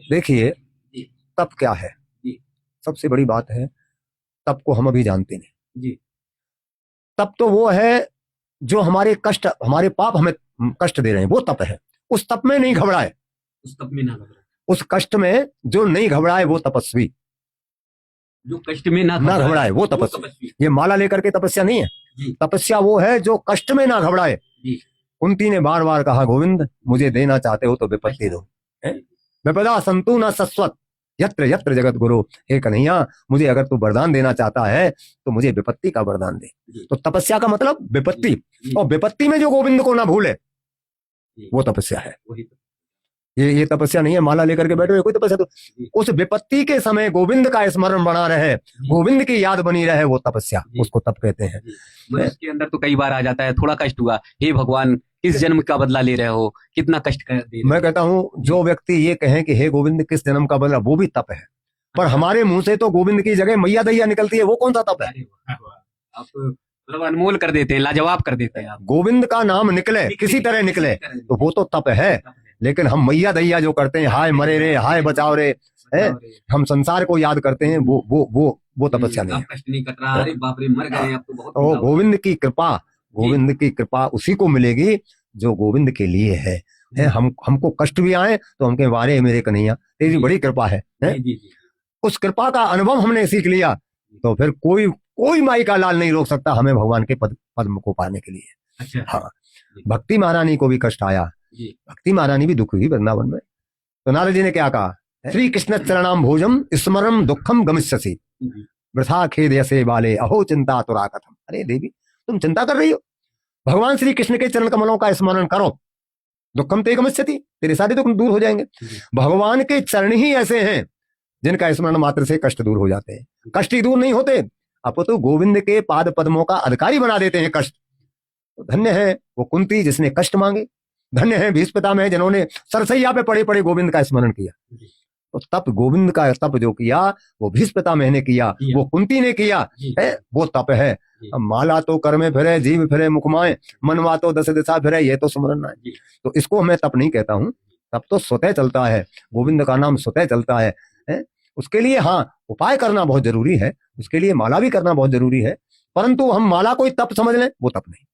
देखिए तप क्या है, सबसे बड़ी बात है तप को हम अभी जानते नहीं जी। तप तो वो है जो हमारे कष्ट, हमारे पाप हमें कष्ट दे रहे हैं, वो तप है। उस तप में नहीं घबराए, उस तप में ना घबराए, उस कष्ट में जो नहीं घबराए वो तपस्वी, जो कष्ट में ना घबराए वो तपस्वी। ये माला लेकर के तपस्या नहीं है, तपस्या वो है जो कष्ट में ना घबराए। कुंती ने बार बार कहा गोविंद मुझे देना चाहते हो तो विपत्ति दो, विपदा संतु न सस्वत यत्र यत्र जगत गुरु। हे कन्हैया मुझे अगर तू वरदान देना चाहता है तो मुझे विपत्ति का वरदान दे। तो तपस्या का मतलब विपत्ति, और विपत्ति में जो गोविंद को ना भूले वो तपस्या है। ये तपस्या नहीं है माला लेकर के बैठो, ये कोई तपस्या। तो उस विपत्ति के समय गोविंद का स्मरण बना रहे, गोविंद की याद बनी रहे, वो तपस्या, उसको तप कहते हैं। इसके अंदर तो कई बार आ जाता है थोड़ा कष्ट हुआ, हे भगवान किस जन्म का बदला ले रहे हो, कितना कष्ट कर दे। मैं कहता हूँ जो व्यक्ति ये कहे कि हे गोविंद किस जन्म का बदला, वो भी तप है। पर हमारे मुंह से तो गोविंद की जगह मैया दैया निकलती है, वो कौन सा तप है? आप मतलब अनमोल कर देते हैं, लाजवाब कर देते हैं। गोविंद का नाम निकले किसी तरह निकले तो वो तो तप है। लेकिन हम मैया दैया जो करते हैं, हाय मरे रे, हाय बचाओ रे, हम संसार को याद करते हैं, वो तपस्या नहीं है। कष्ट नहीं कट रहा, अरे बाप रे मर गए अब तो बहुत। तो गोविंद की कृपा, गोविंद की कृपा उसी को मिलेगी जो गोविंद के लिए है। हमको कष्ट भी आए तो हमके वारे मेरे कन्हैया तेरी बड़ी कृपा है। उस कृपा का अनुभव हमने सीख लिया तो फिर कोई माई का लाल नहीं रोक सकता हमें भगवान के पद्म को पाने के लिए। अच्छा। हाँ, भक्ति महारानी को भी कष्ट आया, भक्ति महारानी भी दुख हुई वृंदावन में। तो नारद जी ने क्या कहा, श्री कृष्ण चरणाम भोजम स्मरम दुखम गमिष्यसि वृथा खेदयसे बाले अहो चिंता तुरा कथम। अरे देवी तुम चिंता कर रही हो, भगवान श्री कृष्ण के चरण कमलों का स्मरण करो, दुखम ते गमिष्यति, तेरे सारे दुख दूर हो जाएंगे। भगवान के चरण ही ऐसे हैं जिनका स्मरण मात्र से कष्ट दूर हो जाते हैं। कष्ट ही दूर नहीं होते, अब तो गोविंद के पाद पद्मों का अधिकारी बना देते हैं कष्ट। तो धन्य है वो कुंती जिसने कष्ट मांगे, धन्य है भीष्मपितामह जिन्होंने सरसैया पे पड़े पड़े गोविंद का स्मरण किया। तो तप गोविंद का तप जो किया वो भीष्मपितामह ने किया, वो कुंती ने किया है, वो तप है। अब माला तो कर में फिरे, जीव फिरे मुखमाए, मनवा तो दस दिशा फिरे, ये तो स्मरण है। तो इसको मैं तप नहीं कहता हूँ, तप तो स्वतः चलता है, गोविंद का नाम स्वतः चलता है। उसके लिए हाँ उपाय करना बहुत जरूरी है, उसके लिए माला भी करना बहुत जरूरी है, परंतु हम माला कोई तप समझ लें वो तप नहीं।